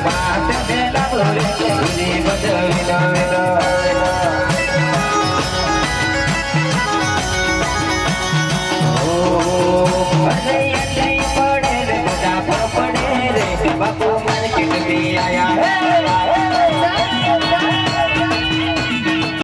बात देला बोले तुझे बदविला वेला ओ अरे ये पड़े रे दाप पड़े रे बापू मार्केट में आया है